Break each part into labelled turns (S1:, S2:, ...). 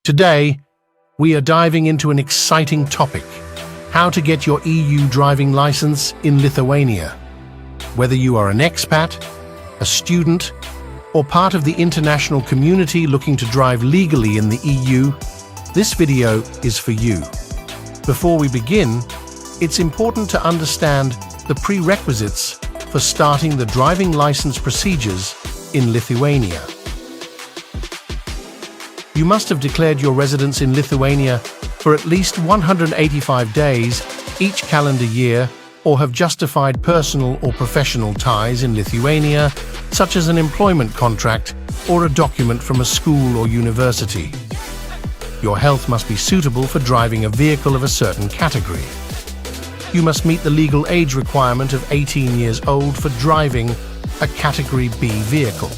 S1: Today, we are diving into an exciting topic: how to get your EU driving license in Lithuania. Whether you are an expat, a student, or part of the international community looking to drive legally in the EU, this video is for you. Before we begin, it's important to understand the prerequisites for starting the driving license procedures in Lithuania. You must have declared your residence in Lithuania for at least 185 days each calendar year, or have justified personal or professional ties in Lithuania, such as an employment contract or a document from a school or university. Your health must be suitable for driving a vehicle of a certain category. You must meet the legal age requirement of 18 years old for driving a Category B vehicle.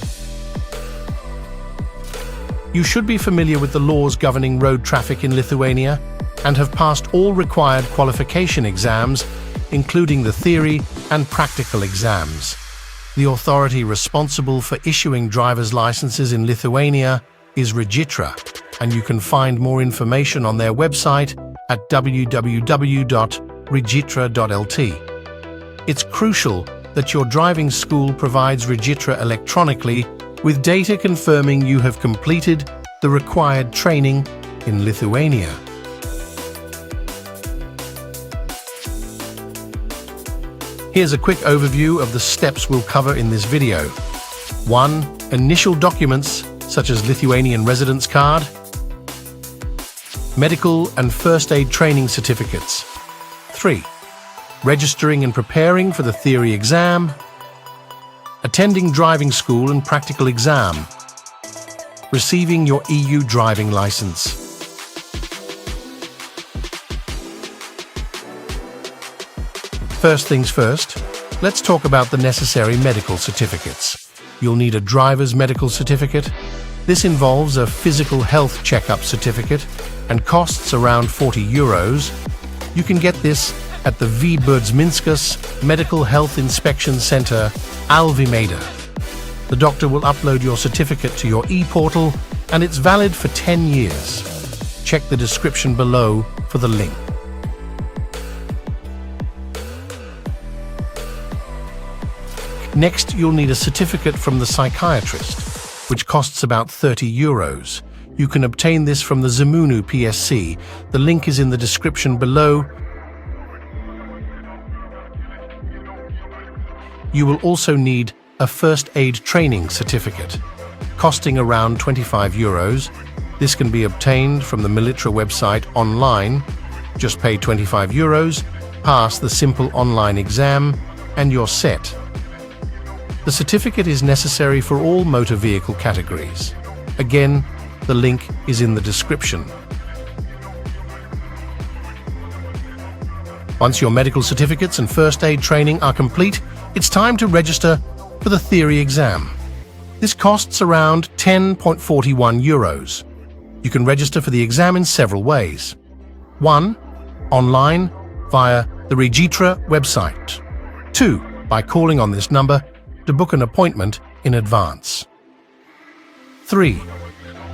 S1: You should be familiar with the laws governing road traffic in Lithuania and have passed all required qualification exams, including the theory and practical exams. The authority responsible for issuing driver's licenses in Lithuania is Regitra, and you can find more information on their website at www.regitra.lt. It's crucial that your driving school provides Regitra electronically with data confirming you have completed the required training in Lithuania. Here's a quick overview of the steps we'll cover in this video. 1. Initial documents such as Lithuanian residence card, medical and first aid training certificates. 3. Registering and preparing for the theory exam, attending driving school and practical exam, receiving your EU driving license. First things first, let's talk about the necessary medical certificates. You'll need a driver's medical certificate. This involves a physical health checkup certificate and costs around €40. You can get this at the Vybudsminskas Medical Health Inspection Center, Alvimeda. The doctor will upload your certificate to your e-portal, and it's valid for 10 years. Check the description below for the link. Next, you'll need a certificate from the Psychiatrist, which costs about €30. You can obtain this from the Zemunu PSC. The link is in the description below. You will also need a first aid training certificate, costing around €25. This can be obtained from the Militra website online. Just pay €25, pass the simple online exam, and you're set. The certificate is necessary for all motor vehicle categories. Again, the link is in the description. Once your medical certificates and first aid training are complete, it's time to register for the theory exam. This costs around €10.41. You can register for the exam in several ways. 1. Online via the Regitra website. 2. By calling on this number to book an appointment in advance. 3.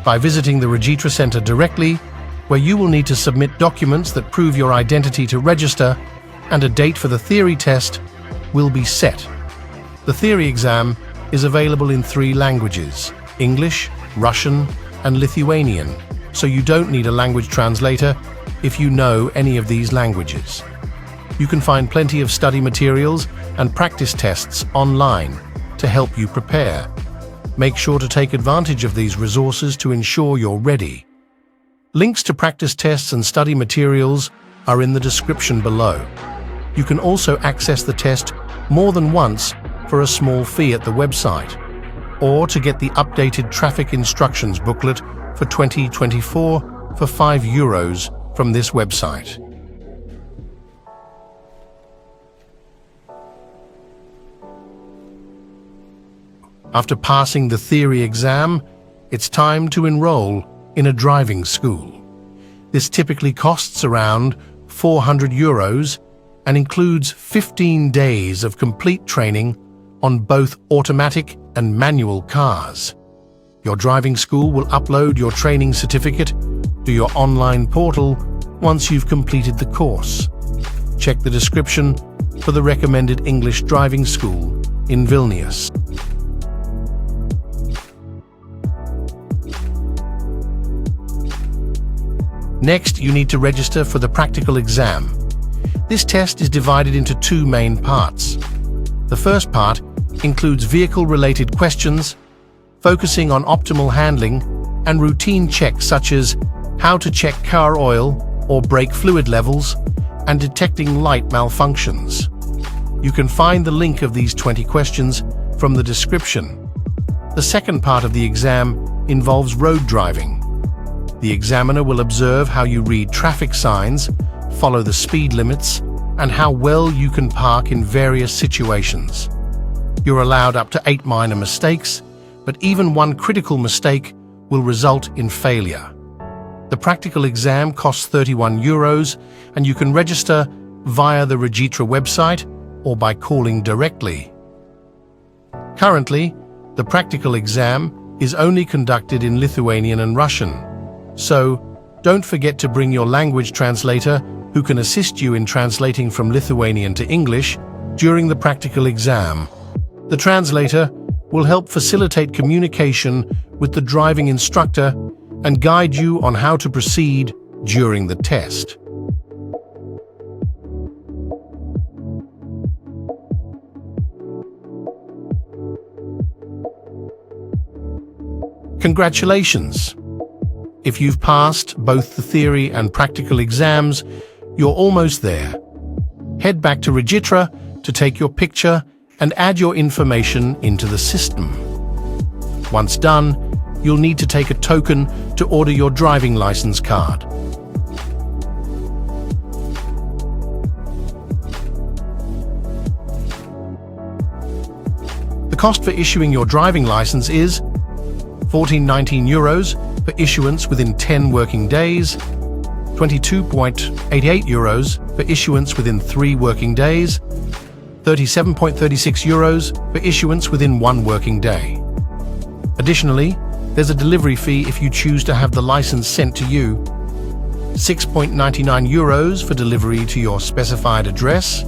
S1: By visiting the Regitra Center directly, where you will need to submit documents that prove your identity to register, and a date for the theory test will be set. The theory exam is available in 3 languages: English, Russian, and Lithuanian, so you don't need a language translator if you know any of these languages. You can find plenty of study materials and practice tests online to help you prepare. Make sure to take advantage of these resources to ensure you're ready. Links to practice tests and study materials are in the description below. You can also access the test more than once for a small fee at the website, or to get the updated traffic instructions booklet for 2024 for €5 from this website. After passing the theory exam, it's time to enroll in a driving school. This typically costs around €400 and includes 15 days of complete training on both automatic and manual cars. Your driving school will upload your training certificate to your online portal once you've completed the course. Check the description for the recommended English driving school in Vilnius. Next, you need to register for the practical exam. This test is divided into two main parts. The first part includes vehicle-related questions, focusing on optimal handling and routine checks such as how to check car oil or brake fluid levels and detecting light malfunctions. You can find the link of these 20 questions from the description. The second part of the exam involves road driving. The examiner will observe how you read traffic signs, follow the speed limits, and how well you can park in various situations. You're allowed up to 8 minor mistakes, but even one critical mistake will result in failure. The practical exam costs €31, and you can register via the Regitra website or by calling directly. Currently, the practical exam is only conducted in Lithuanian and Russian, so don't forget to bring your language translator who can assist you in translating from Lithuanian to English during the practical exam. The translator will help facilitate communication with the driving instructor and guide you on how to proceed during the test. Congratulations! If you've passed both the theory and practical exams, you're almost there. Head back to Regitra to take your picture and add your information into the system. Once done, you'll need to take a token to order your driving license card. The cost for issuing your driving license is €14.19 for issuance within 10 working days, €22.88 for issuance within 3 working days, €37.36 for issuance within 1 working day. Additionally, there's a delivery fee if you choose to have the license sent to you, €6.99 for delivery to your specified address,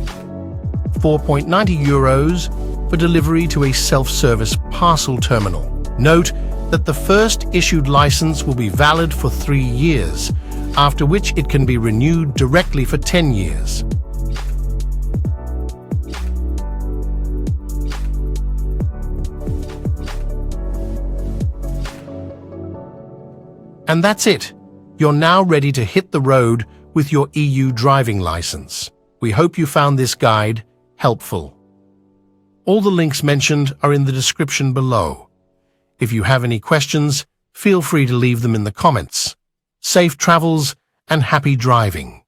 S1: €4.90 for delivery to a self-service parcel terminal. Note that the first issued license will be valid for 3 years, after which it can be renewed directly for 10 years. And that's it. You're now ready to hit the road with your EU driving license. We hope you found this guide helpful. All the links mentioned are in the description below. If you have any questions, feel free to leave them in the comments. Safe travels and happy driving!